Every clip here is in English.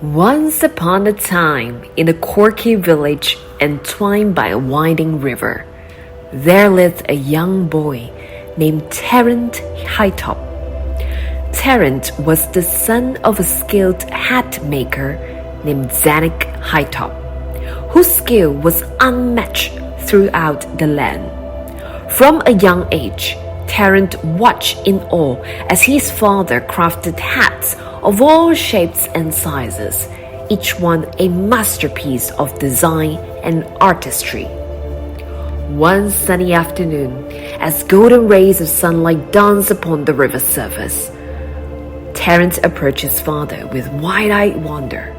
Once upon a time, in a quirky village entwined by a winding river, there lived a young boy named Tarrant Hightopp. Tarrant was the son of a skilled hat maker named Tarrant Hightopp, whose skill was unmatched throughout the land. From a young age, Tarrant watched in awe as his father crafted hats of all shapes and sizes, each one a masterpiece of design and artistry. One sunny afternoon, as golden rays of sunlight danced upon the river's surface, Tarrant approached his father with wide-eyed wonder.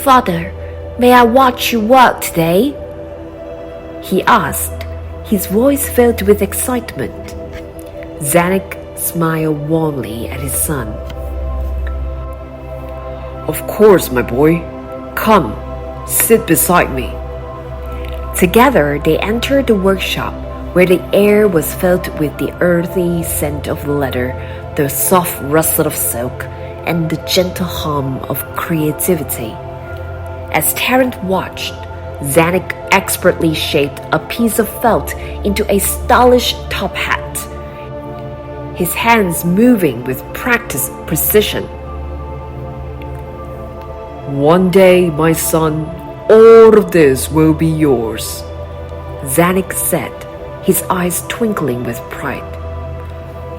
"Father, may I watch you work today?" he asked, his voice filled with excitement. Zanuck smiled warmly at his son. "Of course, my boy. Come, sit beside me." Together they entered the workshop, where the air was filled with the earthy scent of leather, the soft rustle of silk, and the gentle hum of creativity. As Tarrant watched, Zanuck expertly shaped a piece of felt into a stylish top hat, his hands moving with practiced precision. "One day, my son, all of this will be yours," Zanuck said, his eyes twinkling with pride.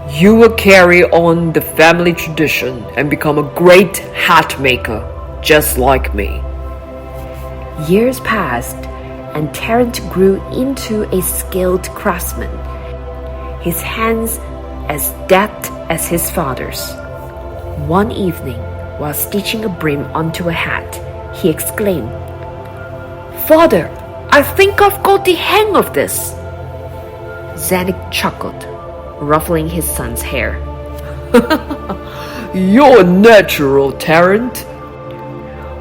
"You will carry on the family tradition and become a great hat maker, just like me." Years passed, and Tarrant grew into a skilled craftsman, his hands as deft as his father's. One evening, while stitching a brim onto a hat, he exclaimed, "Father, I think I've got the hang of this." Zanuck chuckled, ruffling his son's hair. "You're natural, Tarrant.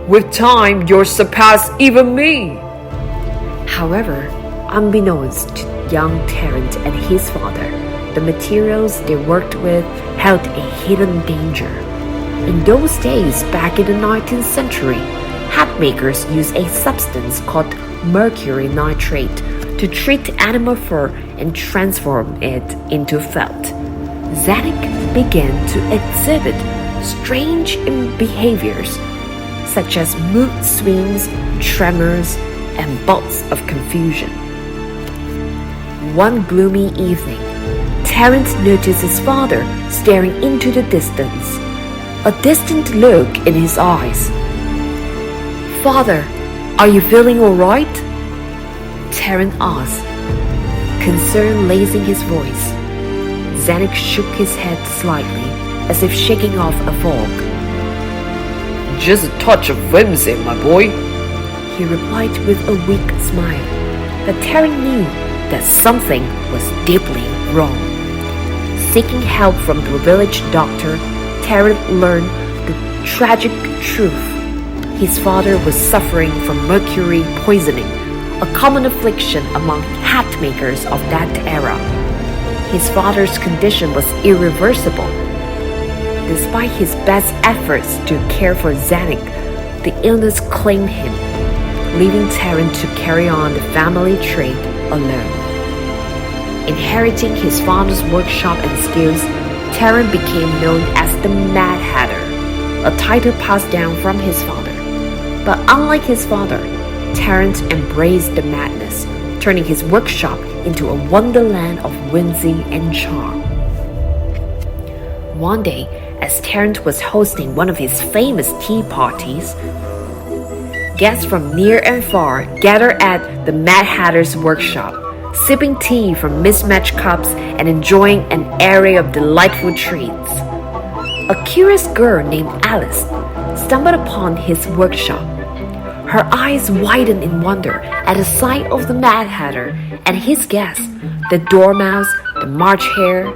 With time, you'll surpass even me." However, unbeknownst to young Tarrant and his father, the materials they worked with held a hidden danger. In those days, back in the 19th century, hat makers used a substance called mercury nitrate to treat animal fur and transform it into felt. Zanuck began to exhibit strange behaviors, such as mood swings, tremors, and bouts of confusion. One gloomy evening, Tarrant noticed his father staring into the distance, a distant look in his eyes. "Father, are you feeling all right?" Tarrant asked, concern lacing his voice. Zanuck shook his head slightly, as if shaking off a fog. "Just a touch of whimsy, my boy," he replied with a weak smile. But Tarrant knew that something was deeply wrong. Seeking help from the village doctor, Tarrant learned the tragic truth. His father was suffering from mercury poisoning, a common affliction among hat makers of that era. His father's condition was irreversible. Despite his best efforts to care for Zanuck, the illness claimed him, leaving Tarrant to carry on the family trade alone. Inheriting his father's workshop and skills, Tarrant became known as the Mad Hatter, a title passed down from his father. But unlike his father, Tarrant embraced the madness, turning his workshop into a wonderland of whimsy and charm. One day, as Tarrant was hosting one of his famous tea parties, guests from near and far gathered at the Mad Hatter's workshop, sipping tea from mismatched cups and enjoying an array of delightful treats. A curious girl named Alice stumbled upon his workshop. Her eyes widened in wonder at the sight of the Mad Hatter and his guests, the Dormouse, the March Hare,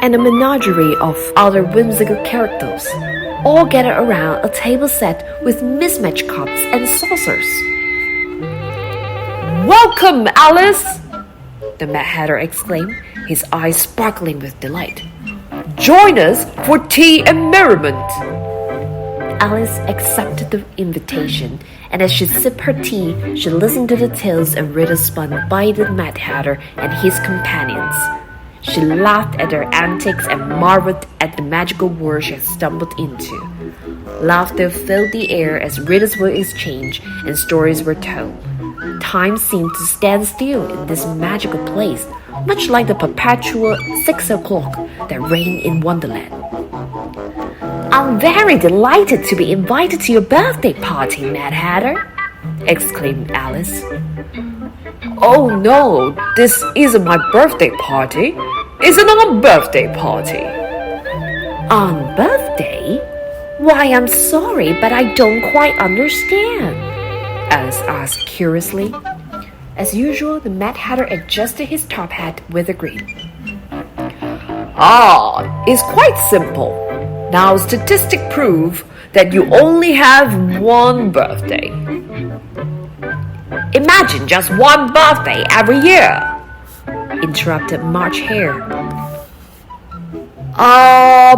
and a menagerie of other whimsical characters, all gathered around a table set with mismatched cups and saucers. "Welcome, Alice!" the Mad Hatter exclaimed, his eyes sparkling with delight. "Join us for tea and merriment." Alice accepted the invitation, and as she sipped her tea, she listened to the tales and riddles spun by the Mad Hatter and his companions. She laughed at their antics and marveled at the magical world she had stumbled into. Laughter filled the air as riddles were exchanged and stories were told. Time seemed to stand still in this magical place, much like the perpetual 6 o'clock that reigned in Wonderland. "I'm very delighted to be invited to your birthday party, Mad Hatter," exclaimed Alice. Oh no, this isn't my birthday party. It's an on-birthday party. "On birthday? Why, I'm sorry, but I don't quite understand," Alice asked curiously. As usual, the Mad Hatter adjusted his top hat with a grin. It's quite simple. Now statistics prove that you only have one birthday. Imagine just one birthday every year," interrupted March Hare.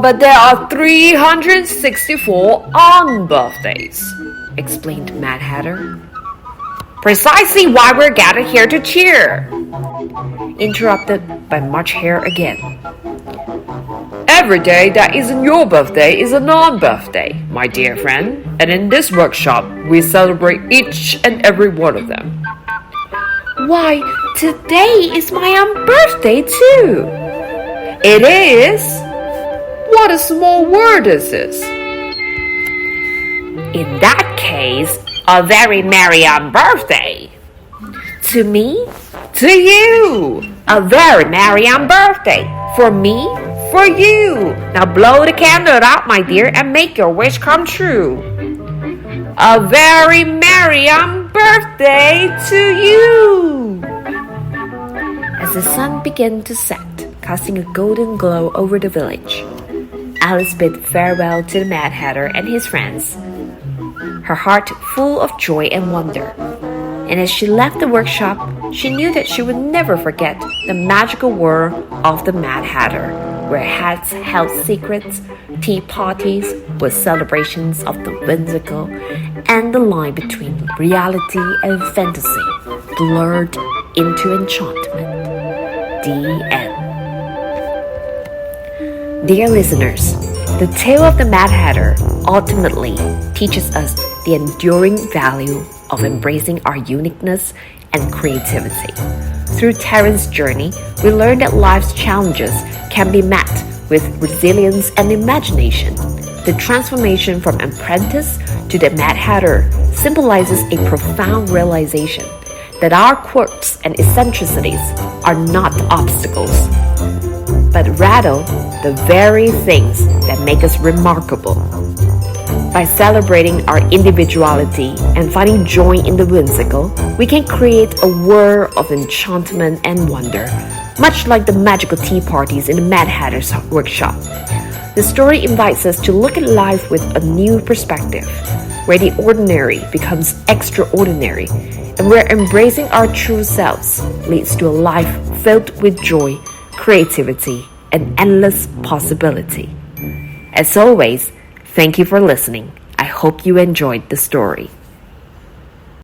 But there are 364 on birthdays, explained Mad Hatter. "Precisely why we're gathered here to cheer," interrupted by March Hare again. Every day that isn't your birthday is a non-birthday, my dear friend, and in this workshop we celebrate each and every one of them. "Why, today is my own birthday too." It is? What a small world is this? "In that case, a very merry on birthday." "To me?" "To you, a very merry on birthday. For me, for you. Now blow the candle out, my dear, and make your wish come true." "A very merry on birthday to you." As the sun began to set, casting a golden glow over the village, Alice bid farewell to the Mad Hatter and his friends, her heart full of joy and wonder. And as she left the workshop, she knew that she would never forget the magical world of the Mad Hatter, where hats held secrets, tea parties with celebrations of the whimsical, and the line between reality and fantasy blurred into enchantment. The end. Dear listeners, the tale of the Mad Hatter ultimately teaches us the enduring value of embracing our uniqueness and creativity. Through Tarrant's journey, we learn that life's challenges can be met with resilience and imagination. The transformation from apprentice to the Mad Hatter symbolizes a profound realization that our quirks and eccentricities are not obstacles, but rather the very things that make us remarkable. By celebrating our individuality and finding joy in the whimsical, we can create a world of enchantment and wonder, much like the magical tea parties in the Mad Hatter's workshop. The story invites us to look at life with a new perspective, where the ordinary becomes extraordinary, and where embracing our true selves leads to a life filled with joy, creativity, and endless possibility. As always, thank you for listening. I hope you enjoyed the story.